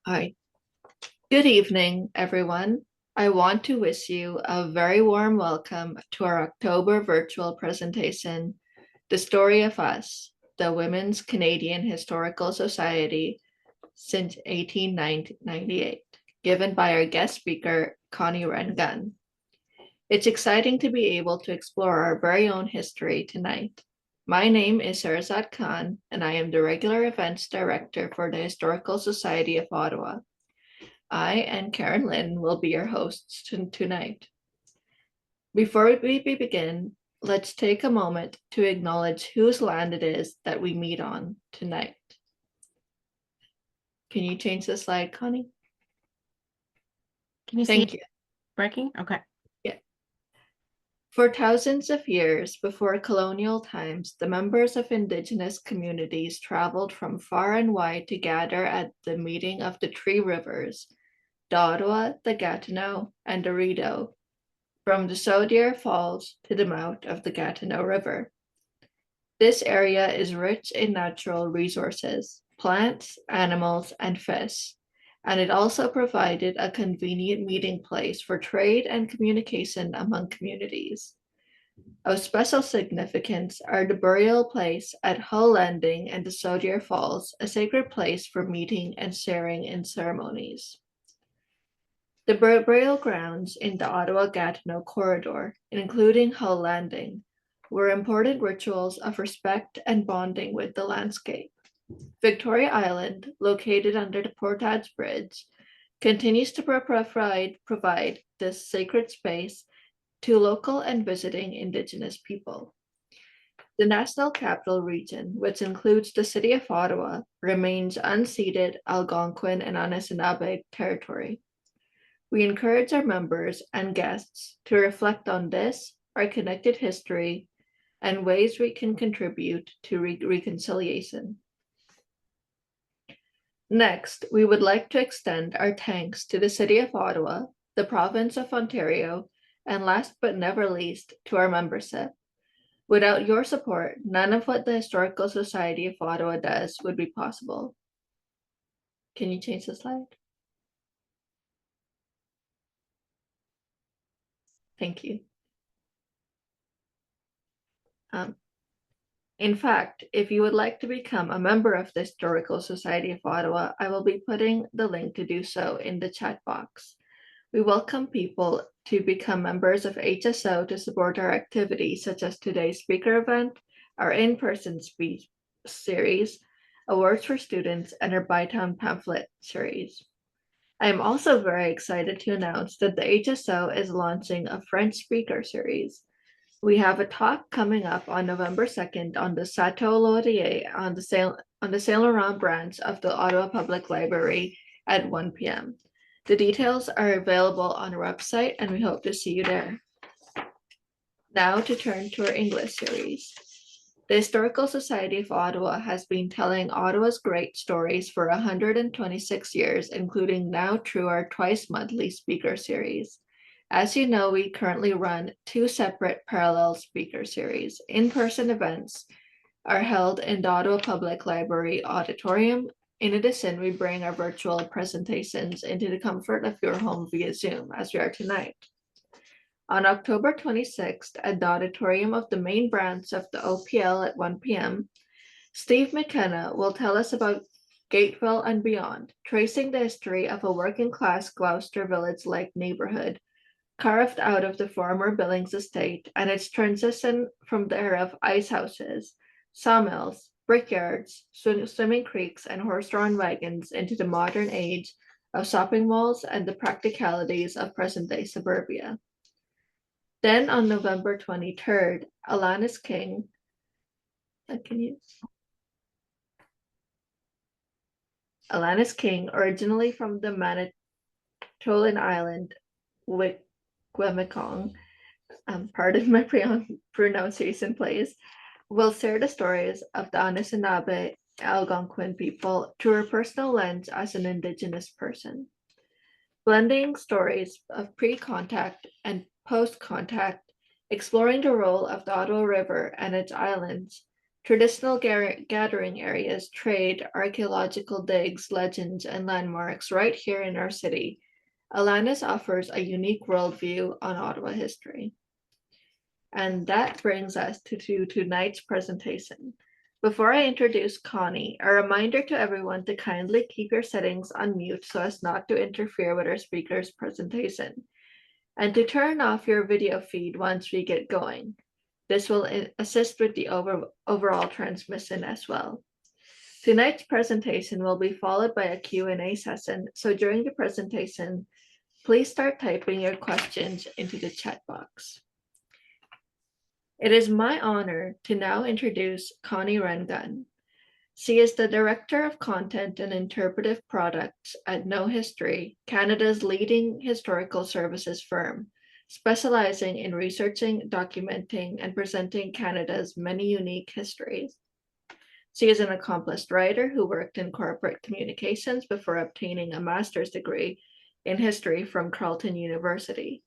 Hi. Good evening, everyone. I want to wish you a very warm welcome to our October virtual presentation, The Story of Us, the Women's Canadian Historical Society since 1898, given by our guest speaker, Connie Wren-Gunn. It's exciting to be able to explore our very own history tonight. My name is Sarazat Khan, and I am the Regular Events Director for the Historical Society of Ottawa. I and Karen Lynn will be your hosts tonight. Before we begin, let's take a moment to acknowledge whose land it is that we meet on tonight. Can you change the slide, Connie? Can you see Thank you. breaking? Okay. Yeah. For thousands of years before colonial times, the members of Indigenous communities traveled from far and wide to gather at the meeting of the three rivers, the Ottawa, the Gatineau, and the Rideau, from the Chaudière Falls to the mouth of the Gatineau River. This area is rich in natural resources, plants, animals, and fish, and it also provided a convenient meeting place for trade and communication among communities. Of special significance are the burial place at Hull Landing and the Chaudière Falls, a sacred place for meeting and sharing in ceremonies. The burial grounds in the Ottawa-Gatineau corridor, including Hull Landing, were important rituals of respect and bonding with the landscape. Victoria Island, located under the Portage Bridge, continues to provide this sacred space to local and visiting Indigenous people. The National Capital Region, which includes the City of Ottawa, remains unceded Algonquin and Anishinaabe territory. We encourage our members and guests to reflect on this, our connected history, and ways we can contribute to reconciliation. Next, we would like to extend our thanks to the City of Ottawa, the Province of Ontario, and last but never least, to our membership. Without your support, none of what the Historical Society of Ottawa does would be possible. Can you change the slide? Thank you. In fact, if you would like to become a member of the Historical Society of Ottawa, I will be putting the link to do so in the chat box. We welcome people to become members of HSO to support our activities such as today's speaker event, our in-person speech series, awards for students, and our Bytown pamphlet series. I am also very excited to announce that the HSO is launching a French speaker series. We have a talk coming up on November 2nd on the Chateau Laurier on the Saint Laurent branch of the Ottawa Public Library at 1 p.m. The details are available on our website, and we hope to see you there. Now to turn to our English series. The Historical Society of Ottawa has been telling Ottawa's great stories for 126 years, including now through our twice monthly speaker series. As you know, we currently run two separate parallel speaker series. In-person events are held in the Ottawa Public Library auditorium. In addition, we bring our virtual presentations into the comfort of your home via Zoom, as we are tonight. On October 26th, at the auditorium of the main branch of the OPL at 1 p.m., Steve McKenna will tell us about Gateville and beyond, tracing the history of a working-class Gloucester village-like neighborhood carved out of the former Billings estate and its transition from the era of ice houses, sawmills, brickyards, swimming creeks, and horse-drawn wagons into the modern age of shopping malls and the practicalities of present-day suburbia. Then on November 23rd, Alanis King, originally from the Manitoulin Island, Wemekong, pardon my pronunciation, please, will share the stories of the Anishinaabe Algonquin people through her personal lens as an Indigenous person. Blending stories of pre-contact and post-contact, exploring the role of the Ottawa River and its islands, Traditional gathering areas, trade, archaeological digs, legends, and landmarks right here in our city. Alanis offers a unique worldview on Ottawa history. And that brings us to tonight's presentation. Before I introduce Connie, a reminder to everyone to kindly keep your settings on mute so as not to interfere with our speaker's presentation, and to turn off your video feed once we get going. This will assist with the overall transmission as well. Tonight's presentation will be followed by a Q&A session, so during the presentation, please start typing your questions into the chat box. It is my honor to now introduce Connie Wren-Gunn. She is the Director of Content and Interpretive Products at Know History, Canada's leading historical services firm, specializing in researching, documenting, and presenting Canada's many unique histories. She is an accomplished writer who worked in corporate communications before obtaining a master's degree in history from Carleton University.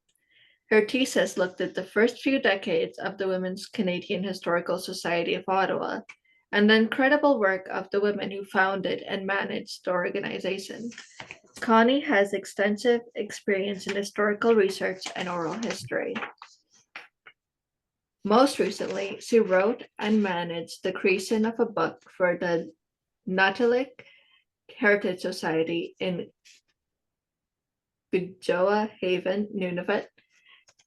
Her thesis looked at the first few decades of the Women's Canadian Historical Society of Ottawa and the incredible work of the women who founded and managed the organization. Connie has extensive experience in historical research and oral history. Most recently, she wrote and managed the creation of a book for the Natalik Heritage Society in Gujoa Haven, Nunavut,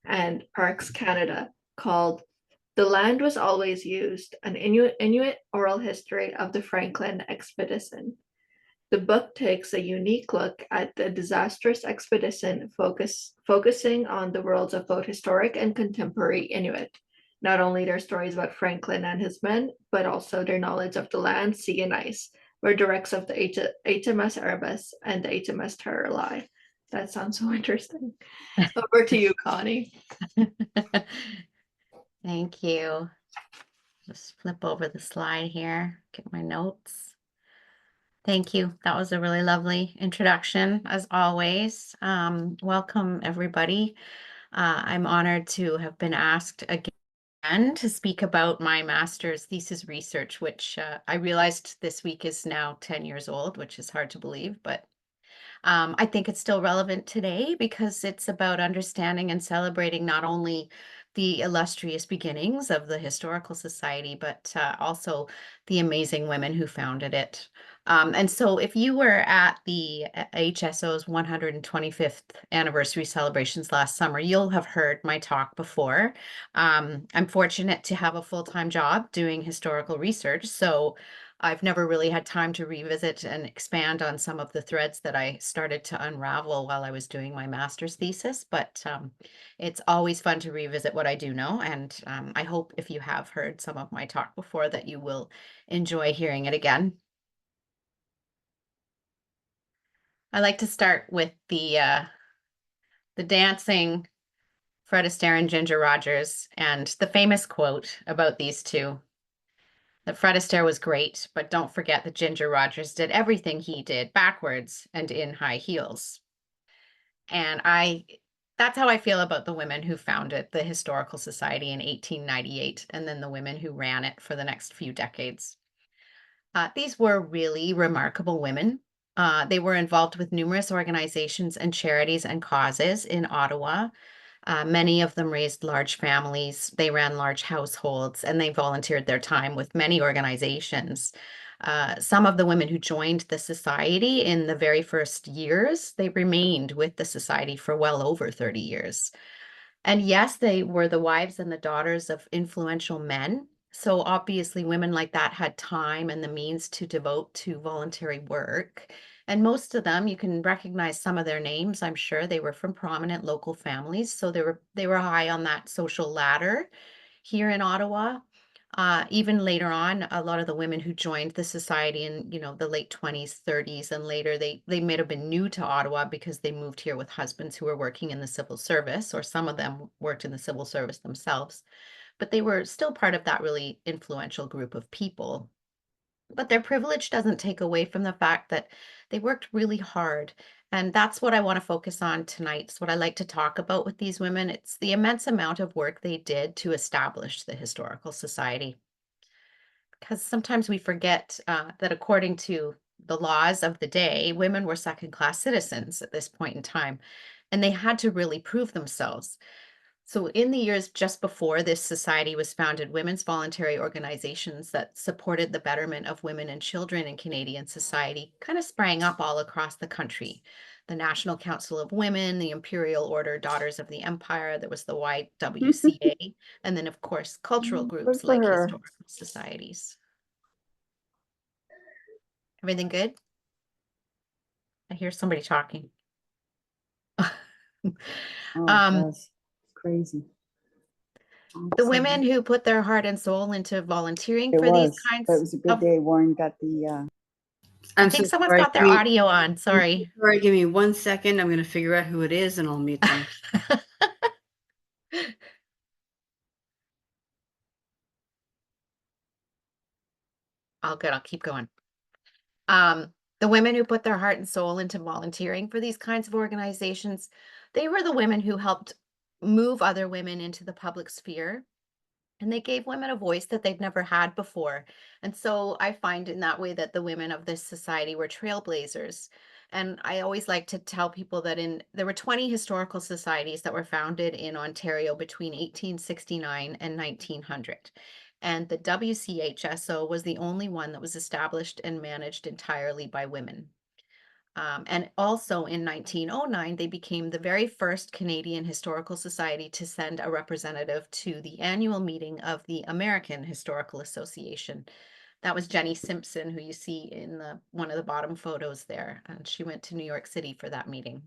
and Parks Canada, called The Land Was Always Used, an Inuit oral history of the Franklin expedition. The book takes a unique look at the disastrous expedition, focusing on the worlds of both historic and contemporary Inuit, not only their stories about Franklin and his men, but also their knowledge of the land, sea, and ice, where the wrecks of the HMS Erebus and the HMS Terror lie. That sounds so interesting. Over to you, Connie. Thank you. Just flip over the slide here, get my notes. Thank you. That was a really lovely introduction, as always. Welcome, everybody. I'm honored to have been asked again to speak about my master's thesis research, which I realized this week is now 10 years old, which is hard to believe, but I think it's still relevant today because it's about understanding and celebrating not only the illustrious beginnings of the Historical Society, but also the amazing women who founded it. And so if you were at the HSO's 125th anniversary celebrations last summer, you'll have heard my talk before. I'm fortunate to have a full-time job doing historical research, so I've never really had time to revisit and expand on some of the threads that I started to unravel while I was doing my master's thesis, but it's always fun to revisit what I do know, and I hope if you have heard some of my talk before that you will enjoy hearing it again. I like to start with the dancing Fred Astaire and Ginger Rogers and the famous quote about these two. That Fred Astaire was great, but don't forget that Ginger Rogers did everything he did backwards and in high heels. And that's how I feel about the women who founded the Historical Society in 1898, and then the women who ran it for the next few decades. These were really remarkable women. They were involved with numerous organizations and charities and causes in Ottawa. Many of them raised large families, they ran large households, and they volunteered their time with many organizations. Some of the women who joined the society in the very first years, they remained with the society for well over 30 years. And yes, they were the wives and the daughters of influential men. So obviously women like that had time and the means to devote to voluntary work. And most of them, you can recognize some of their names. I'm sure they were from prominent local families. So they were high on that social ladder here in Ottawa. Even later on, a lot of the women who joined the society in, the late 20s, 30s, and later, they may have been new to Ottawa because they moved here with husbands who were working in the civil service, or some of them worked in the civil service themselves. But they were still part of that really influential group of people. But their privilege doesn't take away from the fact that they worked really hard. And that's what I want to focus on tonight. It's what I like to talk about with these women. It's the immense amount of work they did to establish the Historical Society. because sometimes we forget that according to the laws of the day, women were second-class citizens at this point in time, and they had to really prove themselves. So, in the years just before this society was founded, women's voluntary organizations that supported the betterment of women and children in Canadian society kind of sprang up all across the country. The National Council of Women, the Imperial Order Daughters of the Empire, there was the YWCA, and then, of course, cultural Good groups for like her. historical societies. Everything good? I hear somebody talking. Oh, Um, gosh, crazy. the women who put their heart and soul into volunteering It for these was, but it kinds was a good of, day. Warren got the, I I'm think so someone's sorry. got their audio on, sorry. Sorry, give me 1 second. I'm going to figure out who it is and I'll mute them. All good, I'll keep going. The women who put their heart and soul into volunteering for these kinds of organizations, they were the women who helped move other women into the public sphere. And they gave women a voice that they'd never had before. And so I find in that way that the women of this society were trailblazers. And I always like to tell people that there were 20 historical societies that were founded in Ontario between 1869 and 1900. And the WCHSO was the only one that was established and managed entirely by women. And also in 1909, they became the very first Canadian Historical Society to send a representative to the annual meeting of the American Historical Association. That was Jenny Simpson, who you see in one of the bottom photos there. And she went to New York City for that meeting.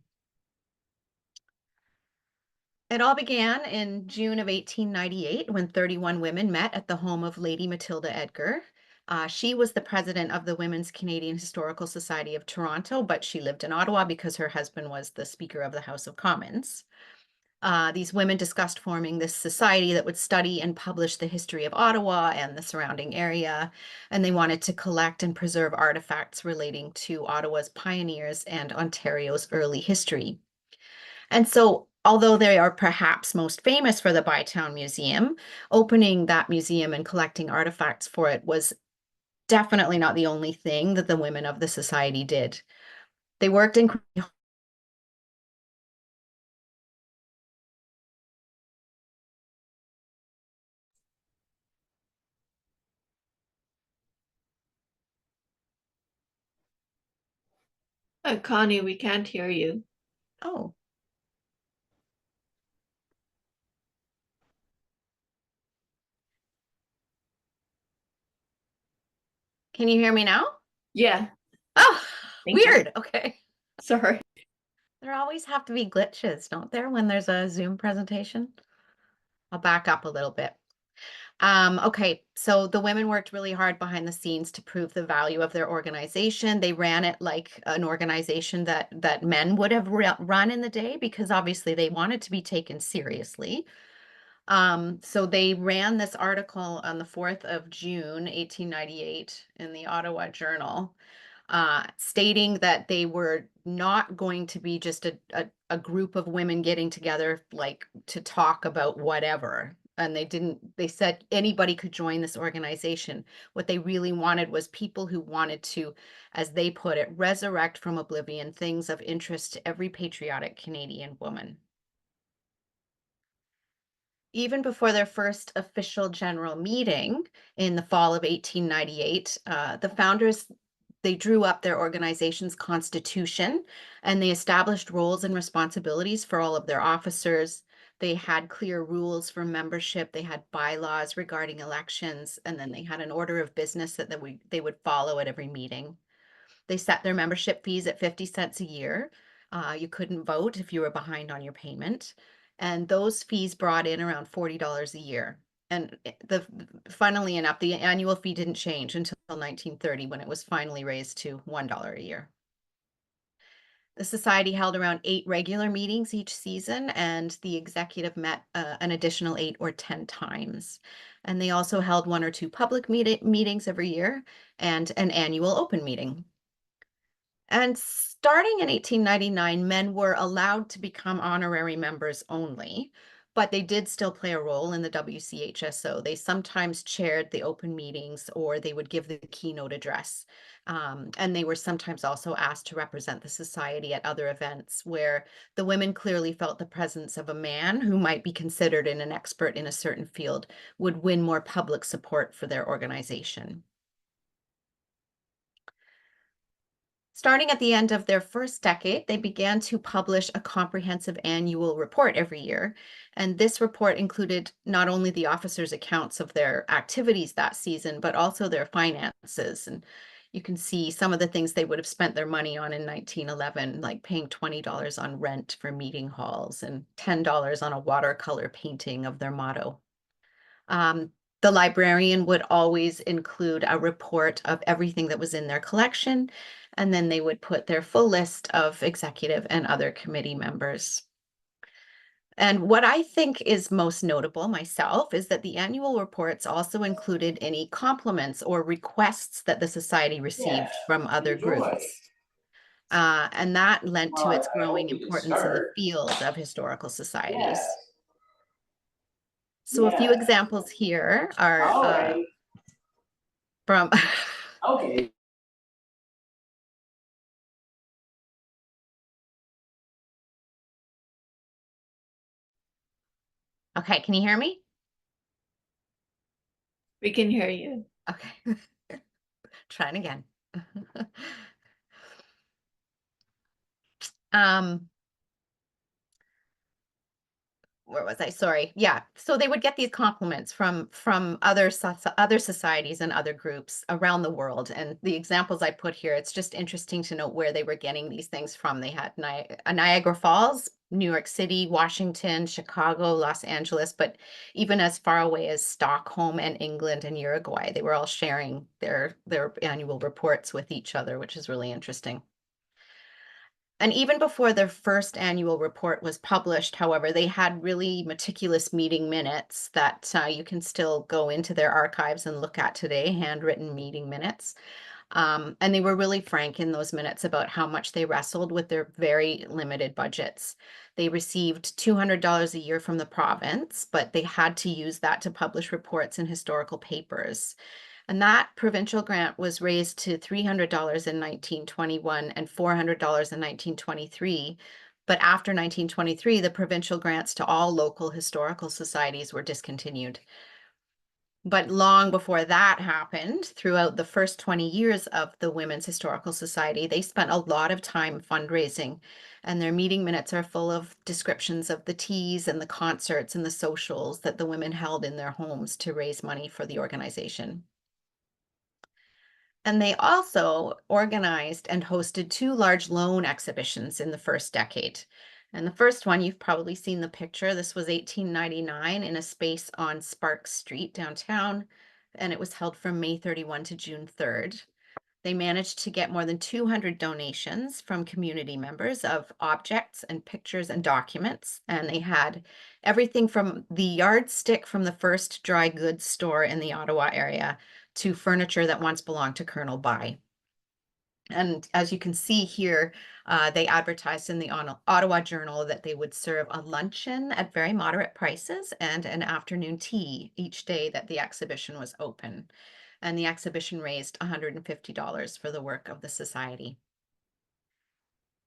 It all began in June of 1898 when 31 women met at the home of Lady Matilda Edgar. She was the president of the Women's Canadian Historical Society of Toronto, but she lived in Ottawa because her husband was the Speaker of the House of Commons. These women discussed forming this society that would study and publish the history of Ottawa and the surrounding area, and they wanted to collect and preserve artifacts relating to Ottawa's pioneers and Ontario's early history. And so, although they are perhaps most famous for the Bytown Museum, opening that museum and collecting artifacts for it was definitely not the only thing that the women of the society did. They worked in Connie, we can't hear you. Oh. Can you hear me now? Yeah. Oh, Thank you. weird. Okay. Sorry. There always have to be glitches, don't there, when there's a Zoom presentation? I'll back up a little bit. Okay, so the women worked really hard behind the scenes to prove the value of their organization. They ran it like an organization that men would have run in the day because obviously they wanted to be taken seriously. So they ran this article on the 4th of June, 1898 in the Ottawa Journal, stating that they were not going to be just a group of women getting together like to talk about whatever. And they said anybody could join this organization. What they really wanted was people who wanted to, as they put it, resurrect from oblivion things of interest to every patriotic Canadian woman. Even before their first official general meeting in the fall of 1898, the founders, they drew up their organization's constitution and they established roles and responsibilities for all of their officers. They had clear rules for membership. They had bylaws regarding elections, and then they had an order of business that they would follow at every meeting. They set their membership fees at 50 cents a year. You couldn't vote if you were behind on your payment. And those fees brought in around $40 a year. And funnily enough, the annual fee didn't change until 1930 when it was finally raised to $1 a year. The society held around 8 regular meetings each season, and the executive met an additional 8 or 10 times. And they also held 1 or 2 public meetings every year and an annual open meeting. And starting in 1899, men were allowed to become honorary members only, but they did still play a role in the WCHSO. They sometimes chaired the open meetings or they would give the keynote address. And they were sometimes also asked to represent the society at other events where the women clearly felt the presence of a man who might be considered an expert in a certain field would win more public support for their organization. Starting at the end of their first decade, they began to publish a comprehensive annual report every year. And this report included not only the officers' accounts of their activities that season, but also their finances. And you can see some of the things they would have spent their money on in 1911, like paying $20 on rent for meeting halls and $10 on a watercolor painting of their motto. The librarian would always include a report of everything that was in their collection, and then they would put their full list of executive and other committee members. And what I think is most notable myself is that the annual reports also included any compliments or requests that the society received from other groups. And that lent to its growing importance in the field of historical societies. So a few examples here are from Okay. Okay, can you hear me? We can hear you. Okay. Trying again. Where was I? Sorry. Yeah. So they would get these compliments from other societies and other groups around the world. And the examples I put here, it's just interesting to note where they were getting these things from. They had Niagara Falls, New York City, Washington, Chicago, Los Angeles, but even as far away as Stockholm and England and Uruguay, they were all sharing their annual reports with each other, which is really interesting. And even before their first annual report was published, however, they had really meticulous meeting minutes that you can still go into their archives and look at today, handwritten meeting minutes. And they were really frank in those minutes about how much they wrestled with their very limited budgets. They received $200 a year from the province, but they had to use that to publish reports in historical papers. And that provincial grant was raised to $300 in 1921 and $400 in 1923. But after 1923, the provincial grants to all local historical societies were discontinued. But long before that happened, throughout the first 20 years of the Women's Historical Society, they spent a lot of time fundraising, and their meeting minutes are full of descriptions of the teas and the concerts and the socials that the women held in their homes to raise money for the organization. And they also organized and hosted 2 large loan exhibitions in the first decade. And the first one, you've probably seen the picture. This was 1899 in a space on Sparks Street downtown, and it was held from May 31 to June 3rd. They managed to get more than 200 donations from community members of objects and pictures and documents. And they had everything from the yardstick from the first dry goods store in the Ottawa area to furniture that once belonged to Colonel By. And as you can see here, they advertised in the Ottawa Journal that they would serve a luncheon at very moderate prices and an afternoon tea each day that the exhibition was open. And the exhibition raised $150 for the work of the society.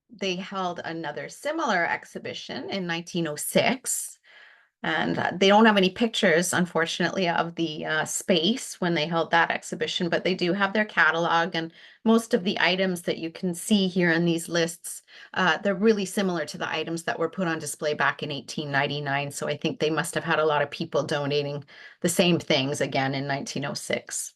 They held another similar exhibition in 1906. And they don't have any pictures, unfortunately, of the space when they held that exhibition, but they do have their catalog. And most of the items that you can see here in these lists, they're really similar to the items that were put on display back in 1899. So I think they must have had a lot of people donating the same things again in 1906.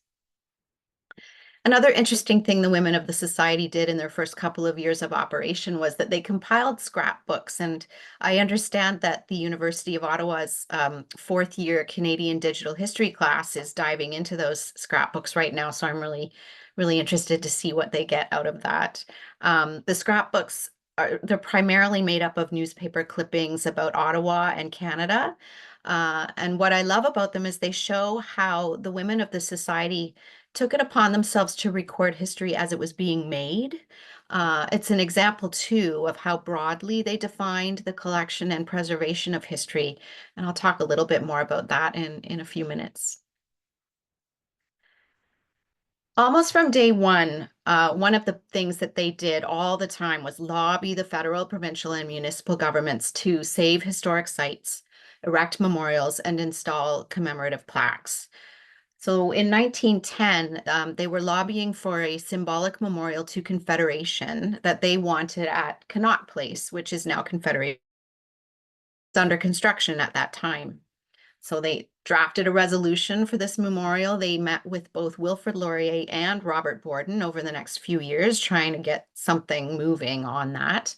Another interesting thing the women of the society did in their first couple of years of operation was that they compiled scrapbooks. And I understand that the University of Ottawa's 4th year Canadian Digital History class is diving into those scrapbooks right now. So I'm really interested to see what they get out of that. The scrapbooks they're primarily made up of newspaper clippings about Ottawa and Canada. And what I love about them is they show how the women of the society took it upon themselves to record history as it was being made. It's an example, too, of how broadly they defined the collection and preservation of history. And I'll talk a little bit more about that in a few minutes. Almost from day one, one of the things that they did all the time was lobby the federal, provincial, and municipal governments to save historic sites, erect memorials, and install commemorative plaques. So in 1910, they were lobbying for a symbolic memorial to Confederation that they wanted at Connaught Place, which is now Confederation. It's under construction at that time. So they drafted a resolution for this memorial. They met with both Wilfrid Laurier and Robert Borden over the next few years, trying to get something moving on that.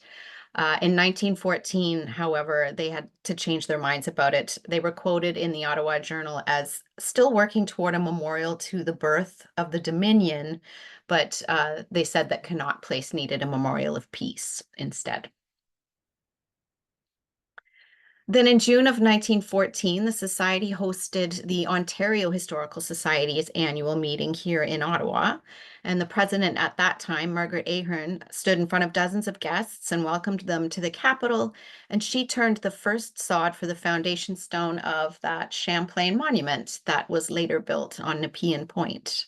In 1914, however, they had to change their minds about it. They were quoted in the Ottawa Journal as still working toward a memorial to the birth of the Dominion, but they said that Connaught Place needed a memorial of peace instead. Then in June of 1914, the Society hosted the Ontario Historical Society's annual meeting here in Ottawa. And the president at that time, Margaret Ahern, stood in front of dozens of guests and welcomed them to the Capitol. And she turned the first sod for the foundation stone of that Champlain monument that was later built on Nepean Point.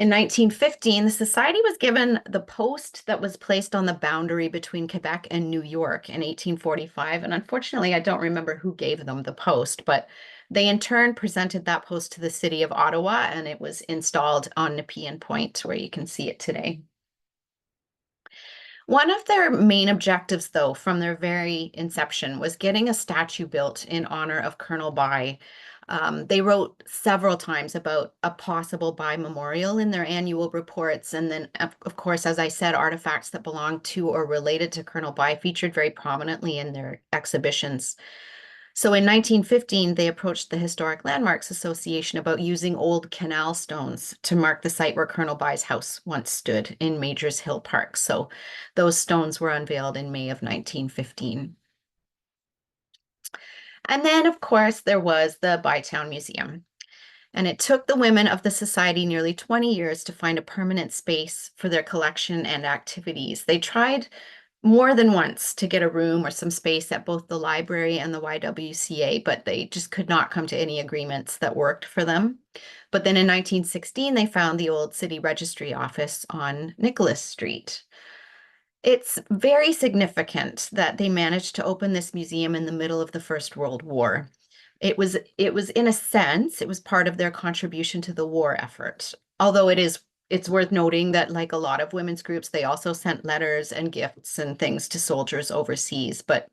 In 1915, the Society was given the post that was placed on the boundary between Quebec and New York in 1845. And unfortunately, I don't remember who gave them the post, but they in turn presented that post to the city of Ottawa, and it was installed on Nepean Point, where you can see it today. One of their main objectives, though, from their very inception was getting a statue built in honor of Colonel By. They wrote several times about a possible By memorial in their annual reports. And then, of course, as I said, artifacts that belonged to or related to Colonel By featured very prominently in their exhibitions. So in 1915, they approached the Historic Landmarks Association about using old canal stones to mark the site where Colonel By's house once stood in Majors Hill Park. So those stones were unveiled in May of 1915. And then, of course, there was the Bytown Museum. And it took the women of the society nearly 20 years to find a permanent space for their collection and activities. They tried more than once to get a room or some space at both the library and the YWCA, but they just could not come to any agreements that worked for them. But then in 1916, they found the old city registry office on Nicholas Street. It's very significant that they managed to open this museum in the middle of the First World War. It was in a sense, it was part of their contribution to the war effort. Although it's worth noting that, like a lot of women's groups, they also sent letters and gifts and things to soldiers overseas. But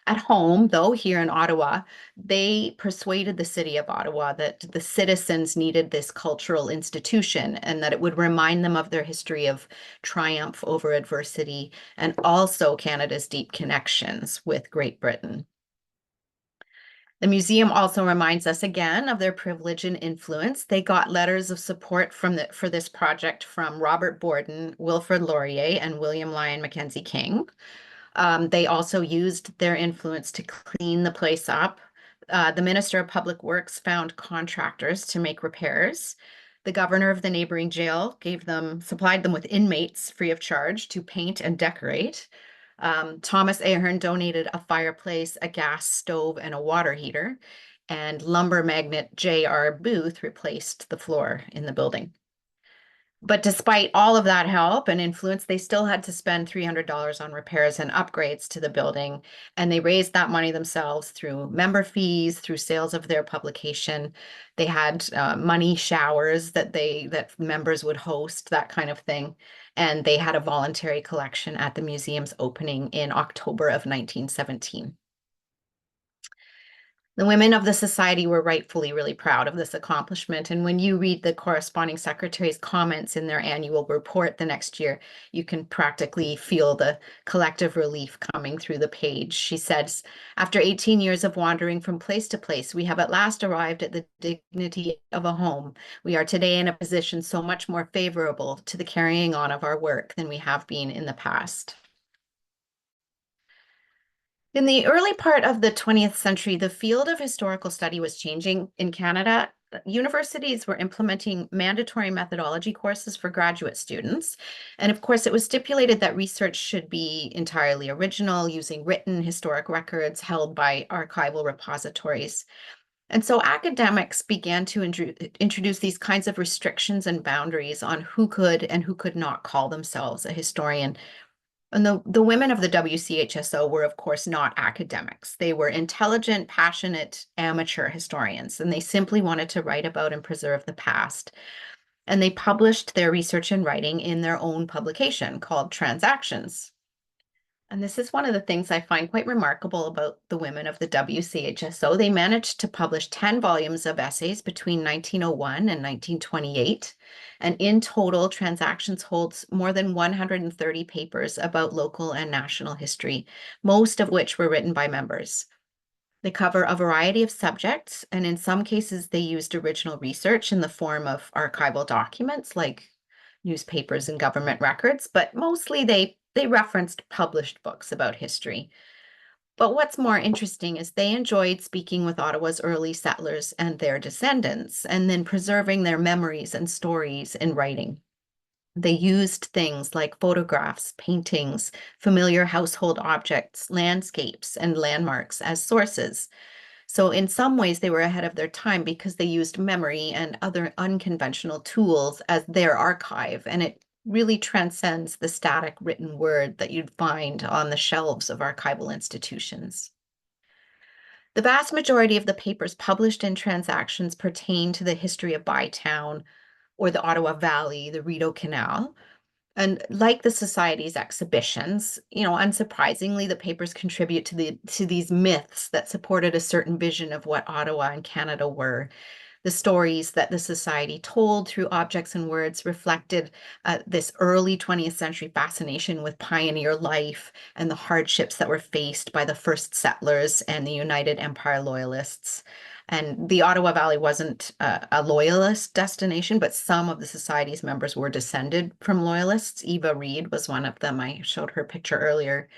at home, though, here in Ottawa, they persuaded the city of Ottawa that the citizens needed this cultural institution and that it would remind them of their history of triumph over adversity and also Canada's deep connections with Great Britain. The museum also reminds us again of their privilege and influence. They got letters of support for this project from Robert Borden, Wilfrid Laurier, and William Lyon Mackenzie King. They also used their influence to clean the place up. The Minister of Public Works found contractors to make repairs. The governor of the neighboring jail supplied them with inmates free of charge to paint and decorate. Thomas Ahern donated a fireplace, a gas stove, and a water heater, and lumber magnate J.R. Booth replaced the floor in the building. But despite all of that help and influence, they still had to spend $300 on repairs and upgrades to the building, and they raised that money themselves through member fees, through sales of their publication. They had money showers that members would host, that kind of thing. And they had a voluntary collection at the museum's opening in October of 1917. The women of the society were rightfully really proud of this accomplishment. And when you read the corresponding secretary's comments in their annual report the next year, you can practically feel the collective relief coming through the page. She says, after 18 years of wandering from place to place, we have at last arrived at the dignity of a home. We are today in a position so much more favorable to the carrying on of our work than we have been in the past. In the early part of the 20th century, the field of historical study was changing in Canada. universities were implementing mandatory methodology courses for graduate students. And of course, it was stipulated that research should be entirely original, using written historic records held by archival repositories. And so academics began to introduce these kinds of restrictions and boundaries on who could and who could not call themselves a historian. And the women of the WCHSO were, of course, not academics. They were intelligent, passionate, amateur historians, and they simply wanted to write about and preserve the past. And they published their research and writing in their own publication called Transactions. And this is one of the things I find quite remarkable about the women of the WCHSO. They managed to publish 10 volumes of essays between 1901 and 1928. And in total, Transactions holds more than 130 papers about local and national history, most of which were written by members. They cover a variety of subjects, and in some cases, they used original research in the form of archival documents like newspapers and government records, but mostly they referenced published books about history. But what's more interesting is they enjoyed speaking with Ottawa's early settlers and their descendants, and then preserving their memories and stories in writing. They used things like photographs, paintings, familiar household objects, landscapes, and landmarks as sources. So in some ways, they were ahead of their time because they used memory and other unconventional tools as their archive, and it really transcends the static written word that you'd find on the shelves of archival institutions. The vast majority of the papers published in Transactions pertain to the history of Bytown or the Ottawa Valley, the Rideau Canal. And like the Society's exhibitions, unsurprisingly, the papers contribute to these myths that supported a certain vision of what Ottawa and Canada were. The stories that the Society told through objects and words reflected this early 20th century fascination with pioneer life and the hardships that were faced by the first settlers and the United Empire Loyalists. And the Ottawa Valley wasn't a loyalist destination, but some of the Society's members were descended from loyalists. Eva Reid was one of them. I showed her picture earlier.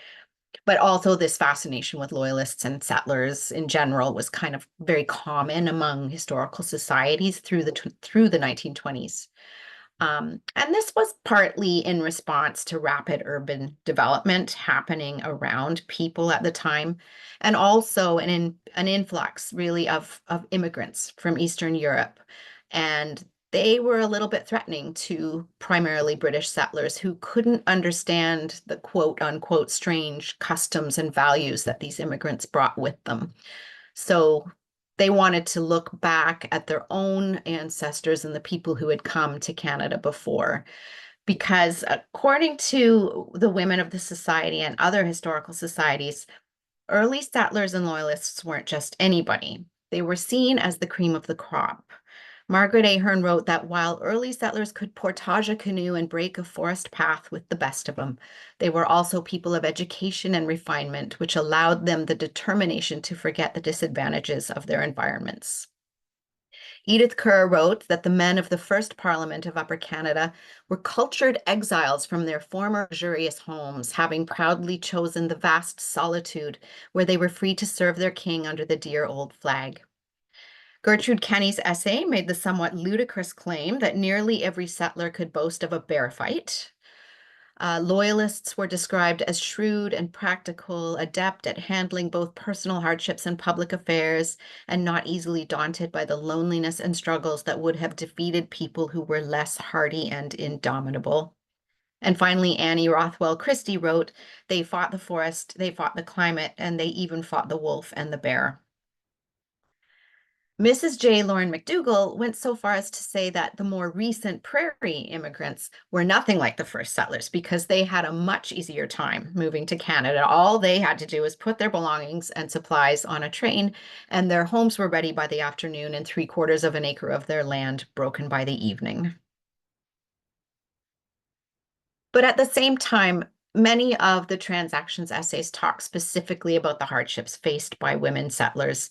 But also this fascination with loyalists and settlers in general was kind of very common among historical societies through the 1920s. And this was partly in response to rapid urban development happening around people at the time, and also an influx really of immigrants from Eastern Europe. And they were a little bit threatening to primarily British settlers who couldn't understand the quote unquote strange customs and values that these immigrants brought with them. So they wanted to look back at their own ancestors and the people who had come to Canada before. Because according to the women of the Society and other historical societies, early settlers and loyalists weren't just anybody. They were seen as the cream of the crop. Margaret Ahern wrote that while early settlers could portage a canoe and break a forest path with the best of them, they were also people of education and refinement, which allowed them the determination to forget the disadvantages of their environments. Edith Kerr wrote that the men of the first Parliament of Upper Canada were cultured exiles from their former luxurious homes, having proudly chosen the vast solitude where they were free to serve their king under the dear old flag. Gertrude Kenny's essay made the somewhat ludicrous claim that nearly every settler could boast of a bear fight. Loyalists were described as shrewd and practical, adept at handling both personal hardships and public affairs, and not easily daunted by the loneliness and struggles that would have defeated people who were less hardy and indomitable. And finally, Annie Rothwell Christie wrote, "They fought the forest, they fought the climate, and they even fought the wolf and the bear." Mrs. J. Lauren McDougall went so far as to say that the more recent prairie immigrants were nothing like the first settlers because they had a much easier time moving to Canada. All they had to do was put their belongings and supplies on a train, and their homes were ready by the afternoon and 3/4 of an acre of their land broken by the evening. But at the same time, many of the Transactions essays talk specifically about the hardships faced by women settlers.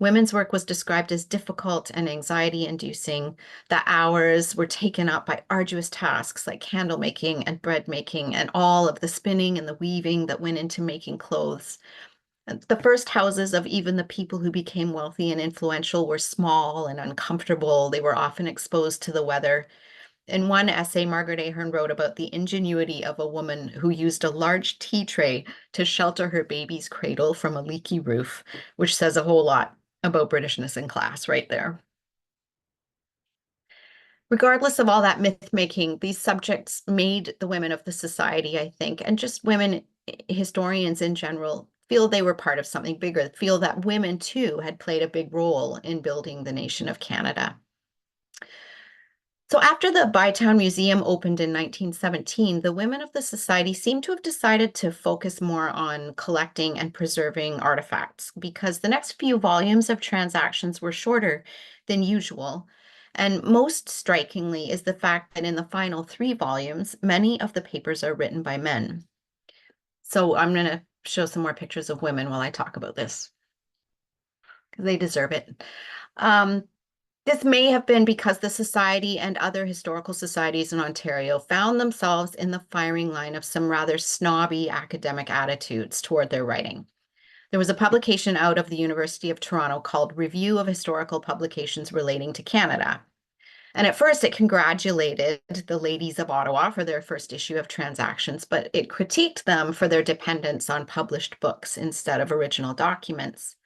Women's work was described as difficult and anxiety-inducing. The hours were taken up by arduous tasks like candle making and bread making and all of the spinning and the weaving that went into making clothes. The first houses of even the people who became wealthy and influential were small and uncomfortable. They were often exposed to the weather. In one essay, Margaret Ahern wrote about the ingenuity of a woman who used a large tea tray to shelter her baby's cradle from a leaky roof, which says a whole lot about Britishness and class right there. Regardless of all that myth making, these subjects made the women of the society, I think, and just women historians in general, feel they were part of something bigger, feel that women too had played a big role in building the nation of Canada. So after the Bytown Museum opened in 1917, the women of the society seem to have decided to focus more on collecting and preserving artifacts because the next few volumes of transactions were shorter than usual. And most strikingly is the fact that in the final 3 volumes, many of the papers are written by men. So I'm going to show some more pictures of women while I talk about this, because they deserve it. This may have been because the Society and other historical societies in Ontario found themselves in the firing line of some rather snobby academic attitudes toward their writing. There was a publication out of the University of Toronto called Review of Historical Publications Relating to Canada. And at first it congratulated the ladies of Ottawa for their first issue of Transactions, but it critiqued them for their dependence on published books instead of original documents.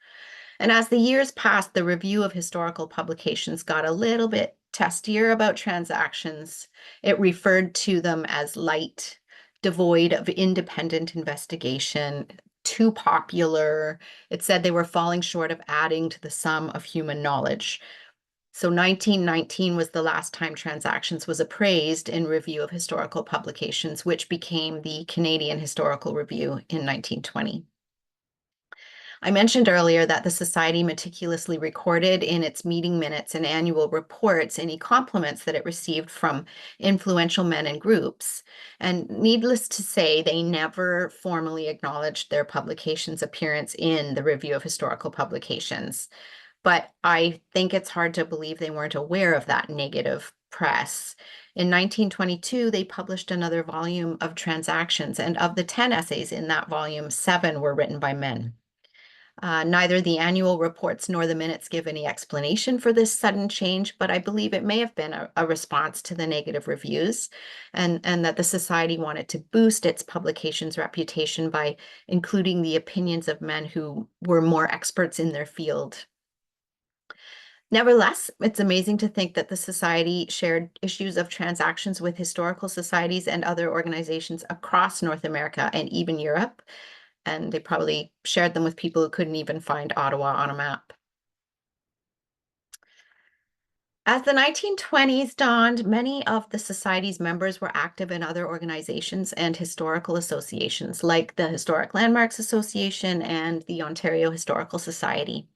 And as the years passed, the Review of Historical Publications got a little bit testier about Transactions. It referred to them as light, devoid of independent investigation, too popular. It said they were falling short of adding to the sum of human knowledge. So 1919 was the last time Transactions was appraised in Review of Historical Publications, which became the Canadian Historical Review in 1920. I mentioned earlier that the Society meticulously recorded in its meeting minutes and annual reports any compliments that it received from influential men and groups. And needless to say, they never formally acknowledged their publication's appearance in the Review of Historical Publications. But I think it's hard to believe they weren't aware of that negative press. In 1922, they published another volume of Transactions, and of the 10 essays in that volume, 7 were written by men. Neither the annual reports nor the minutes give any explanation for this sudden change, but I believe it may have been a response to the negative reviews and that the Society wanted to boost its publication's reputation by including the opinions of men who were more experts in their field. Nevertheless, it's amazing to think that the Society shared issues of Transactions with historical societies and other organizations across North America and even Europe. And they probably shared them with people who couldn't even find Ottawa on a map. As the 1920s dawned, many of the Society's members were active in other organizations and historical associations, like the Historic Landmarks Association and the Ontario Historical Society.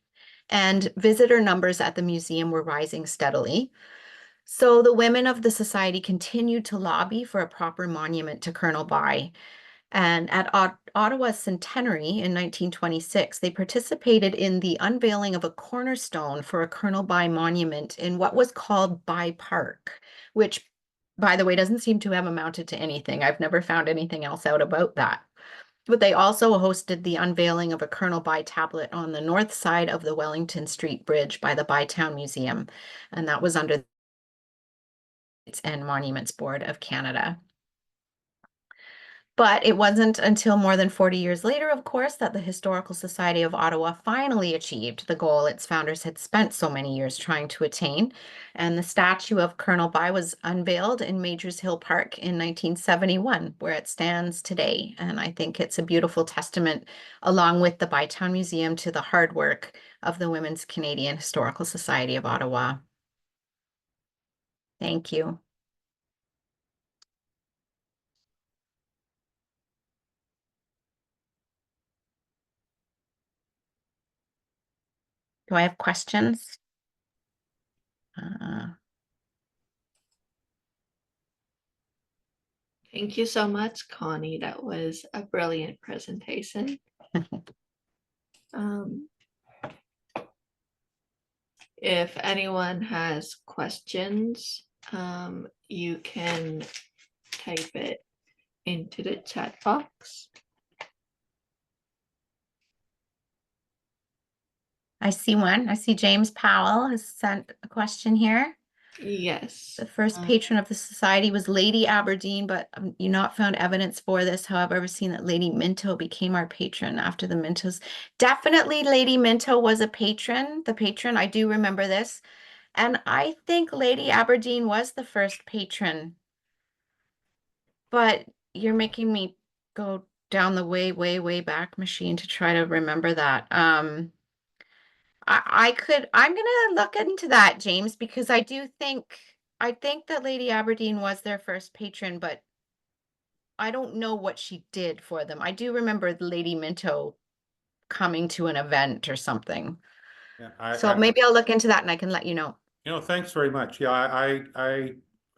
And visitor numbers at the museum were rising steadily. So the women of the Society continued to lobby for a proper monument to Colonel By. And at Ottawa's centenary in 1926, they participated in the unveiling of a cornerstone for a Colonel By monument in what was called By Park, which, by the way, doesn't seem to have amounted to anything. I've never found anything else out about that. But they also hosted the unveiling of a Colonel By tablet on the north side of the Wellington Street Bridge by the Bytown Museum, and that was under the Arts and Monuments Board of Canada. But it wasn't until more than 40 years later, of course, that the Historical Society of Ottawa finally achieved the goal its founders had spent so many years trying to attain. And the statue of Colonel By was unveiled in Majors Hill Park in 1971, where it stands today. And I think it's a beautiful testament, along with the Bytown Museum, to the hard work of the Women's Canadian Historical Society of Ottawa. Thank you. Do I have questions? Thank you so much, Connie. That was a brilliant presentation. If anyone has questions, you can type it into the chat box. I see one. I see James Powell has sent a question here. Yes. The first patron of the society was Lady Aberdeen, but you not found evidence for this. However, I've seen that Lady Minto became our patron after the Mintos. Definitely Lady Minto was a patron, the patron. I do remember this. And I think Lady Aberdeen was the first patron. But you're making me go down the way, way, way back machine to try to remember that. I'm gonna look into that, James, because I think that Lady Aberdeen was their first patron, but I don't know what she did for them. I do remember Lady Minto coming to an event or something. Yeah, So maybe I'll look into that and I can let you know. thanks very much. Yeah,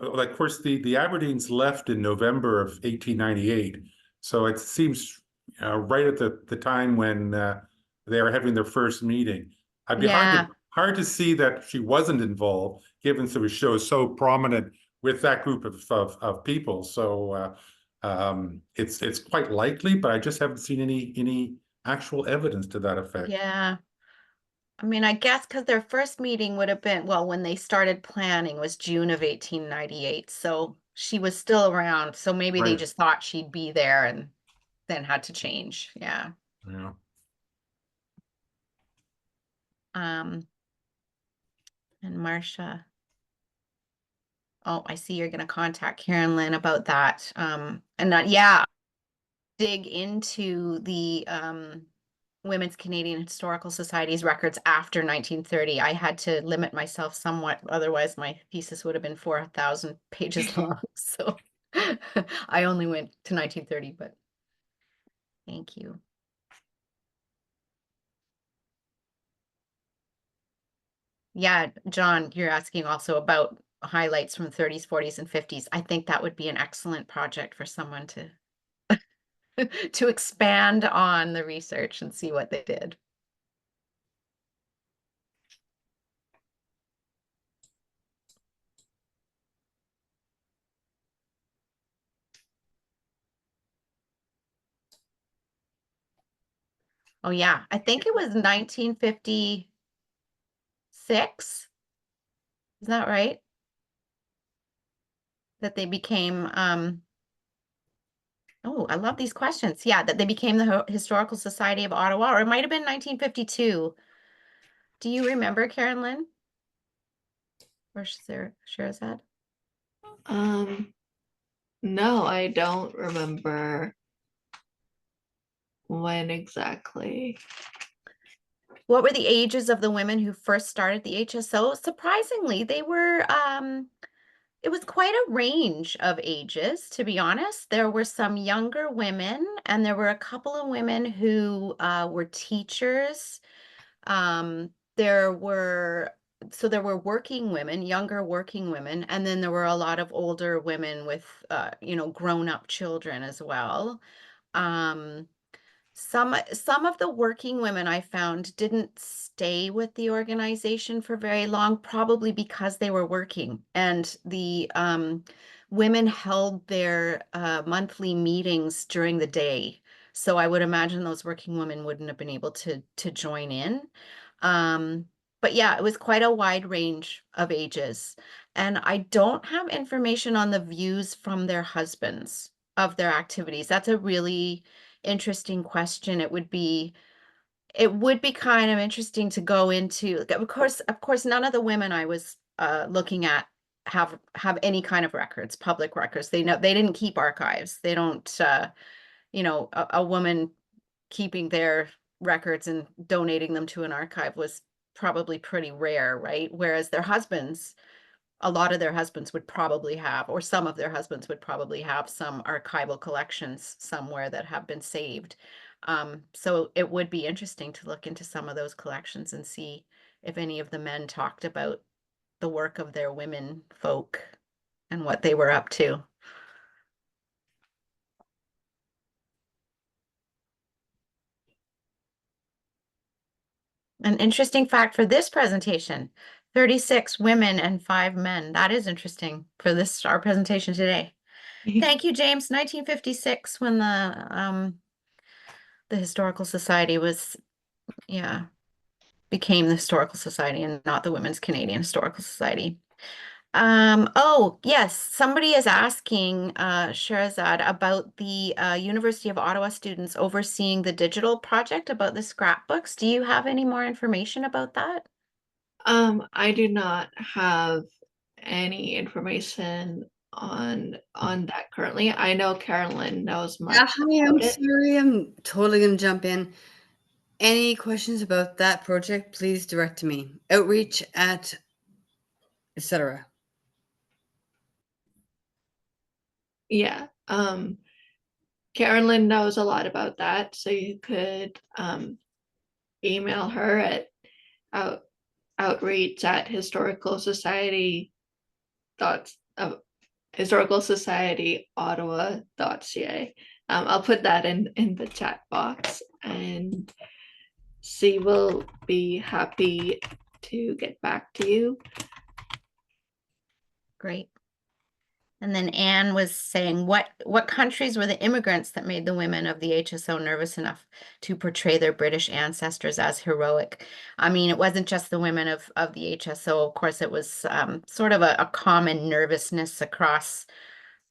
like, of course, the Aberdeens left in November of 1898. So it seems right at the time when they are having their first meeting. I'd be Yeah. hard to see that she wasn't involved, given that she was so prominent with that group of people. So it's quite likely, but I just haven't seen any actual evidence to that effect. Yeah. I mean, I guess because their first meeting would have been, well, when they started planning was June of 1898. So she was still around. So maybe they Right. just thought she'd be there and then had to change. Yeah. Yeah. And Marcia. Oh, I see you're going to contact Karen Lynn about that. And yeah, dig into the Women's Canadian Historical Society's records after 1930. I had to limit myself somewhat, otherwise my thesis would have been 4,000 pages long. So I only went to 1930, but thank you. Yeah, John, you're asking also about highlights from 30s, 40s, and 50s. I think that would be an excellent project for someone to to expand on the research and see what they did. Oh yeah, I think it was 1956. Is that right? That they became oh, I love these questions. Yeah, that they became the Historical Society of Ottawa, or it might have been 1952. Do you remember, Karen Lynn? Or Sherazad? No, I don't remember when exactly. What were the ages of the women who first started the HSO? Surprisingly, they were it was quite a range of ages, to be honest. There were some younger women, and there were a couple of women who were teachers. There were working women, younger working women, and then there were a lot of older women with grown-up children as well. Um, some of the working women I found didn't stay with the organization for very long, probably because they were working, and the women held their monthly meetings during the day. So I would imagine those working women wouldn't have been able to join in. But yeah, it was quite a wide range of ages. And I don't have information on the views from their husbands of their activities. That's a really interesting question. It would be kind of interesting to go into. Of course, none of the women I was looking at have any kind of records, public records. They didn't keep archives. They don't a woman keeping their records and donating them to an archive was probably pretty rare, right? Whereas their husbands, a lot of their husbands would probably have, or some of their husbands would probably have some archival collections somewhere that have been saved. So it would be interesting to look into some of those collections and see if any of the men talked about the work of their women folk and what they were up to. An interesting fact for this presentation, 36 women and 5 men. That is interesting for our presentation today. Thank you, James. 1956, when the Historical Society was, yeah. became the Historical Society and not the Women's Canadian Historical Society. Oh, yes, somebody is asking, Sherazad, about the University of Ottawa students overseeing the digital project about the scrapbooks. Do you have any more information about that? I do not have any information on that currently. I know Carolyn knows much Hi, I'm about it. sorry. I'm totally going to jump in. Any questions about that project, please direct to me. Outreach at etc. Yeah, Carolyn knows a lot about that, so you could email her at outreach at historical society dot historical society ottawa.ca. I'll put that in the chat box, and she will be happy to get back to you. Great. And then Anne was saying, what countries were the immigrants that made the women of the HSO nervous enough to portray their British ancestors as heroic? I mean, it wasn't just the women of the HSO. Of course, it was sort of a common nervousness across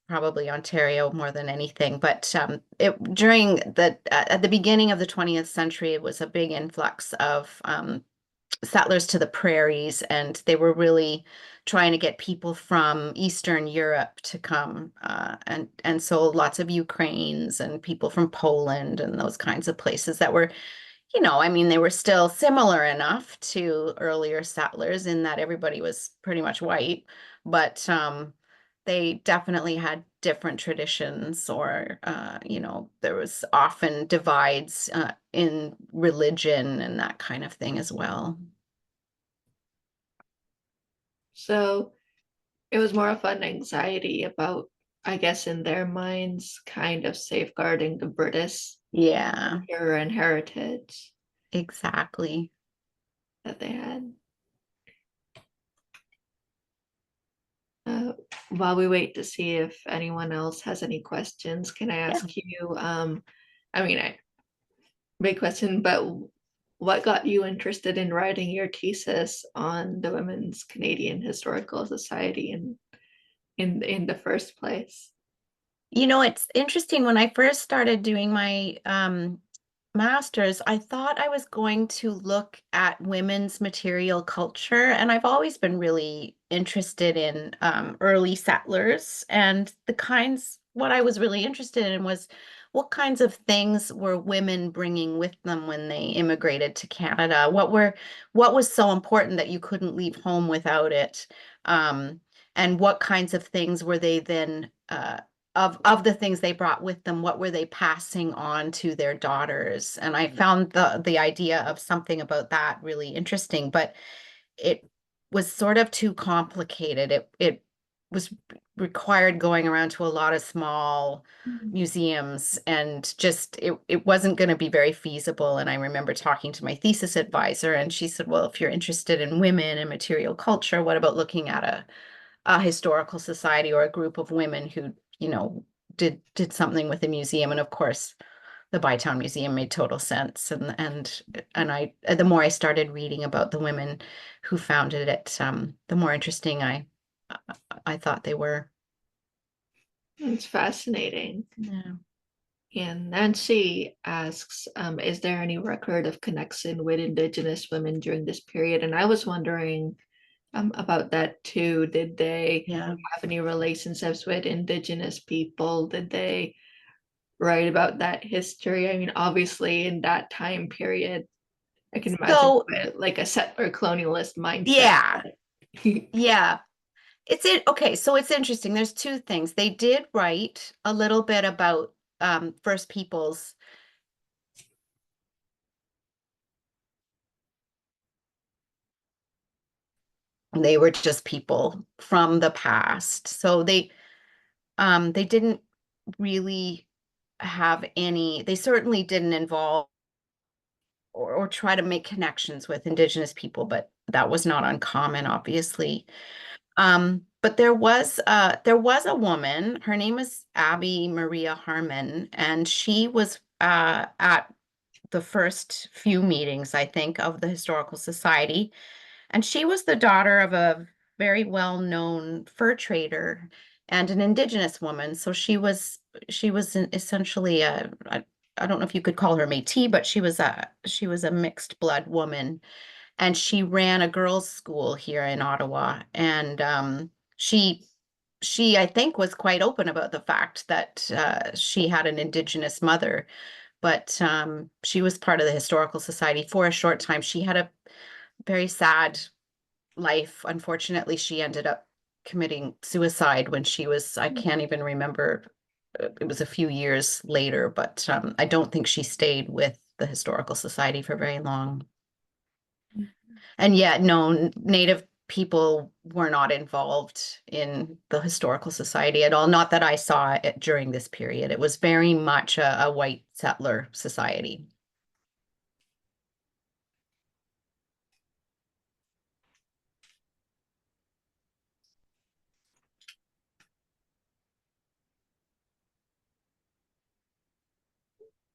probably Ontario more than anything. But during at the beginning of the 20th century, it was a big influx of settlers to the prairies, and they were really trying to get people from Eastern Europe to come, and so lots of Ukrainians and people from Poland and those kinds of places that were, I mean, they were still similar enough to earlier settlers in that everybody was pretty much white, but they definitely had different traditions, or there was often divides in religion and that kind of thing as well. So it was more of an anxiety about, I guess, in their minds, kind of safeguarding the British Yeah, culture and heritage exactly. that they had. While we wait to see if anyone else has any questions, can I ask you, I mean, big question, but what got you interested in writing your thesis on the Women's Canadian Historical Society in the first place? It's interesting. When I first started doing my master's, I thought I was going to look at women's material culture, and I've always been really interested in early settlers, and what I was really interested in was what kinds of things were women bringing with them when they immigrated to Canada? What was so important that you couldn't leave home without it? And what kinds of things were they then of the things they brought with them, what were they passing on to their daughters? And I found the idea of something about that really interesting, but it was sort of too complicated. It was required going around to a lot of small museums, and just it wasn't going to be very feasible. And I remember talking to my thesis advisor, and she said, well, if you're interested in women and material culture, what about looking at a historical society or a group of women who did something with the museum? And of course the Bytown Museum made total sense, and I the more I started reading about the women who founded it, the more interesting I thought they were. It's fascinating. Yeah. And Nancy asks, is there any record of connection with Indigenous women during this period? And I was wondering about that too. Did they Yeah. have any relationships with Indigenous people? Did they write about that history? I mean, obviously, in that time period, I can imagine So like a settler colonialist mindset. yeah, yeah. Okay, so it's interesting. There's two things. They did write a little bit about First Peoples. They were just people from the past. So they didn't really have any, they certainly didn't involve or try to make connections with Indigenous people, but that was not uncommon, obviously. But there was a woman, her name is Abby Maria Harmon, and she was at the first few meetings, I think, of the Historical Society. And she was the daughter of a very well-known fur trader and an Indigenous woman. So essentially I don't know if you could call her Métis, but she was a mixed blood woman, and she ran a girls' school here in Ottawa. And she I think was quite open about the fact that she had an Indigenous mother, but she was part of the Historical Society for a short time. She had a very sad life. Unfortunately, she ended up committing suicide when she was, I can't even remember, it was a few years later, but I don't think she stayed with the Historical Society for very long. And yet, no, Native people were not involved in the Historical Society at all. Not that I saw it during this period. It was very much a white settler society.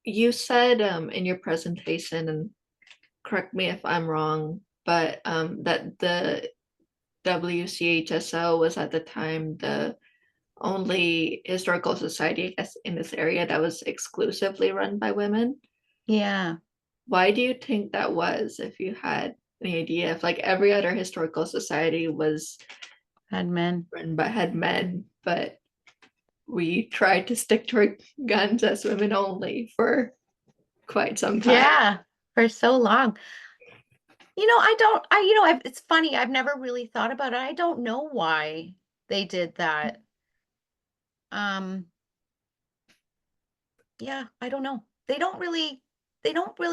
You said in your presentation, and correct me if I'm wrong, but that the WCHSO was at the time the only historical society, I guess, in this area that was exclusively run by women. Yeah. Why do you think that was, if you had any idea, if like every other historical society was Had men. run by had men, but we tried to stick to our guns as women only for quite some time. Yeah, for so long. It's funny. I've never really thought about it. I don't know why they did that. Yeah, I don't know. They don't really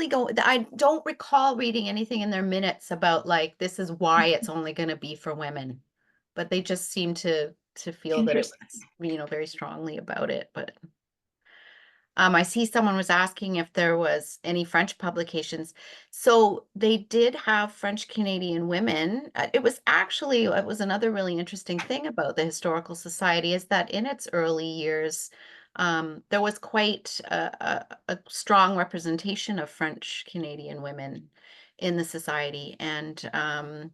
go. I don't recall reading anything in their minutes about like, this is why it's only going to be for women, but they just seem to feel that it was, very strongly about it. But I see someone was asking if there was any French publications. So they did have French Canadian women. It was another really interesting thing about the Historical Society is that in its early years, there was quite a strong representation of French Canadian women in the society. And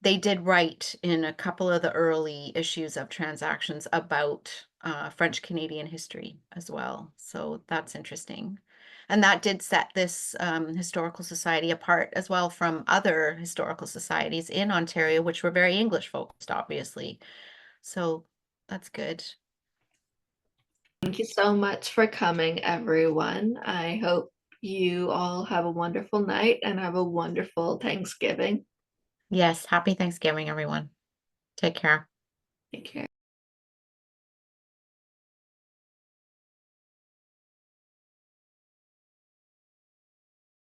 they did write in a couple of the early issues of Transactions about French Canadian history as well. So that's interesting. And that did set this historical society apart as well from other historical societies in Ontario, which were very English focused, obviously. So that's good. Thank you so much for coming, everyone. I hope you all have a wonderful night and have a wonderful Thanksgiving. Yes, happy Thanksgiving, everyone. Take care. Take care.